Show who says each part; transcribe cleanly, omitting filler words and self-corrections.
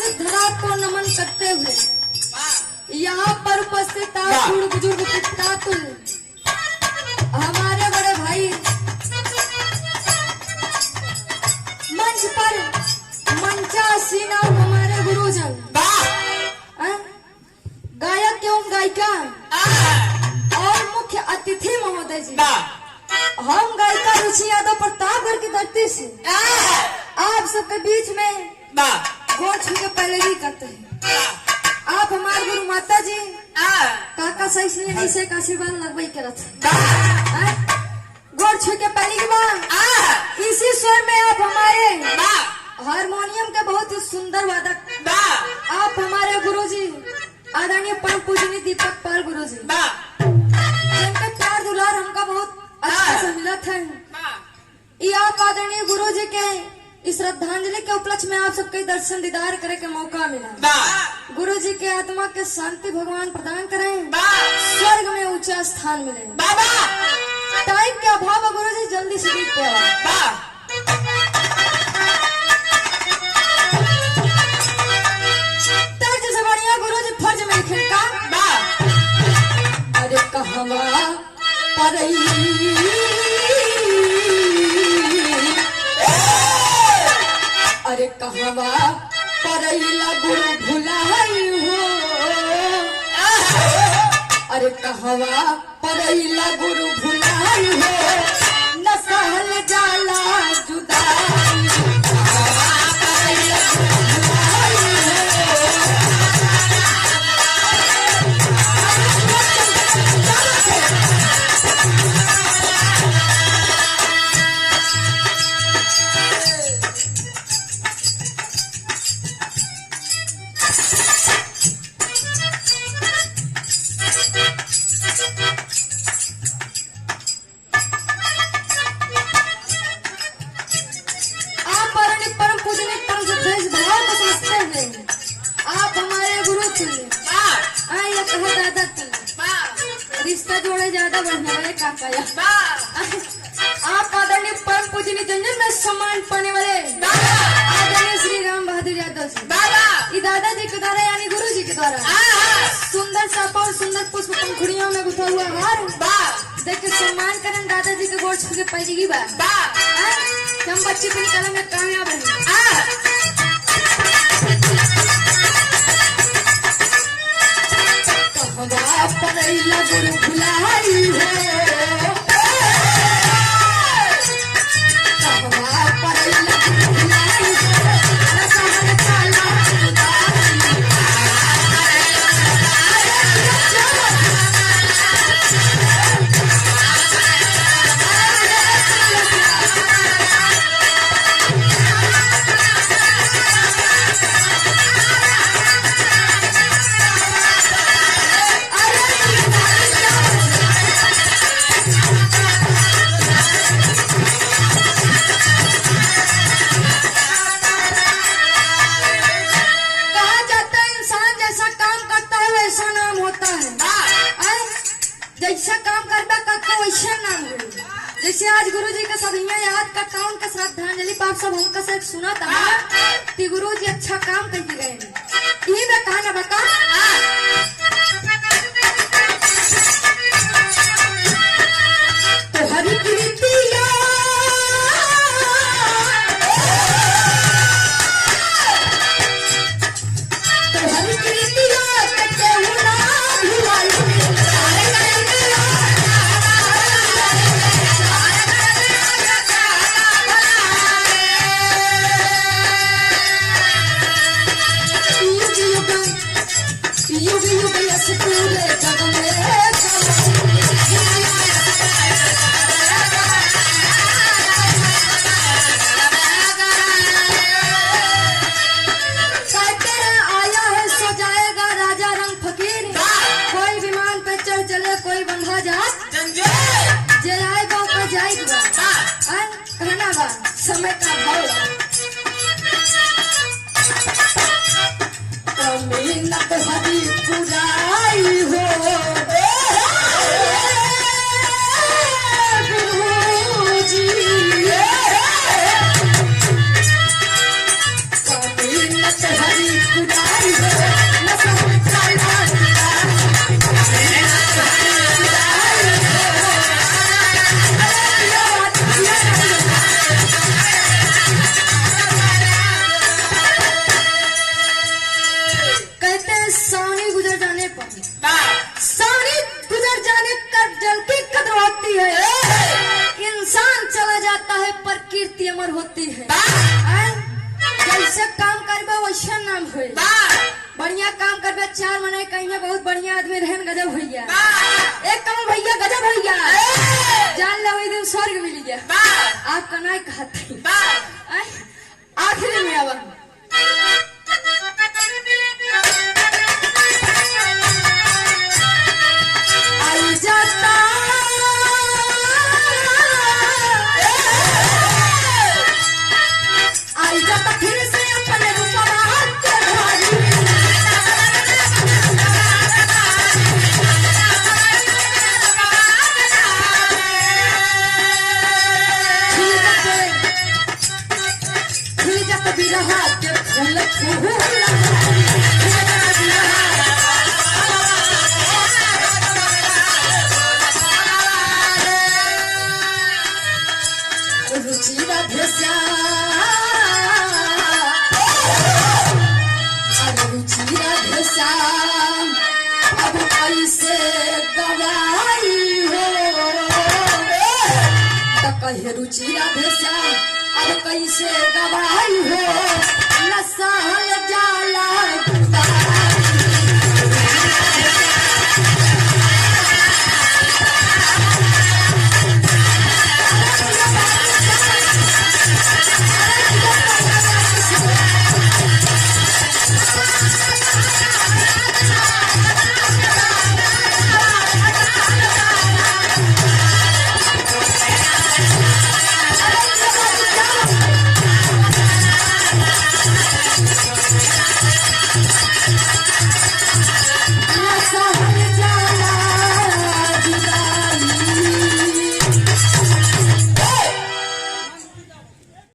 Speaker 1: इस धरा को नमन करते हुए यहाँ पर उपस्थित बूढ़ बुजुर्ग पितातुल हमारे बड़े भाई मंच पर मंचासीना हमारे गुरुजन गायक एवं गायिका और मुख्य अतिथि महोदय जी, हम गायिका रुचि यादव प्रतापगढ़ की धरती से आप सबके बीच में गोड़ छू के पैरवी करते हैं। आप हमारे गुरु माता जी काका सही से नहीं से आशीर्वाद लगवाई करत गोड़ छू के पहली की बात इसी स्वर में आप हमारे हारमोनियम के बहुत ही सुंदर वादक आप हमारे गुरुजी आदरणीय परम पूजनीय दीपक पाल गुरुजी, जिनके प्यार दुलार हमका बहुत अच्छा से मिला था। ये आप आदरणीय गुरुजी के इस श्रद्धांजलि के उपलक्ष्य में आप सबके दर्शन दीदार करे के मौका मिला। गुरुजी के आत्मा के शांति भगवान प्रदान करें, स्वर्ग में ऊंचा स्थान मिले। टाइम के अभाव में गुरुजी जल्दी से गीत पे तर्ज से बढ़िया गुरुजी फर्ज में लिखे का अरे कहवा परई अरे कहवा परैला गुरु भुलाई हो अरे कहवा परैला गुरु भुलाई हो न सहल जाला जुदाई रिश्ता जोड़े ज्यादा बढ़ने वाले काका आप आदरणीय परम पूजनीय जंजन में सम्मान पाने वाले आदरणीय श्री राम बहादुर यादव जी दादाजी के द्वारा यानी गुरु जी के द्वारा सुंदर सापा और सुंदर पुष्प पंखुड़ियों में गुथा हुआ हार देख के सम्मान करें दादाजी के गोड़ छू के पैदी हम बच्चे पे कलम में कामयाब है। परैला गुरु भुलाई हो परैला गुरु भुलाई जैसा काम करता का वैसा नाम गुरु। जैसे आज गुरु जी का सब याद का काम का श्रद्धांजलि पाप सब हमका से सुना था कि गुरु जी अच्छा काम करके गए यही मैं कहा ना बता तो हरी कृतिया तो हरी कृतिया युग युग यस पूरे जग में कहते हैं आया है सो जाएगा राजा रंग फकीर कोई विमान पे चढ़ चले कोई बंधा जा जे आएगा ऊपर जाएगा कहना बा समय का भाव मिन्नत हरी पुराई हो गुरुजी मिन्नत हरी कीर्ति अमर होती है। आय? जैसे काम करबे वैसे नाम होई। बढ़िया काम करबे 4 महीने कहीं बहुत बढ़िया आदमी रहन गजब भैया। एक कमल भैया गजब भैया जान लो दिन स्वर्ग मिल गया। आपका नहीं कहते आखिरी में अब आई जाता फिर से अपने अब कैसे गवाई हो तो कहे रुचि राधेश्या अब कैसे गवाई हो नशा जाला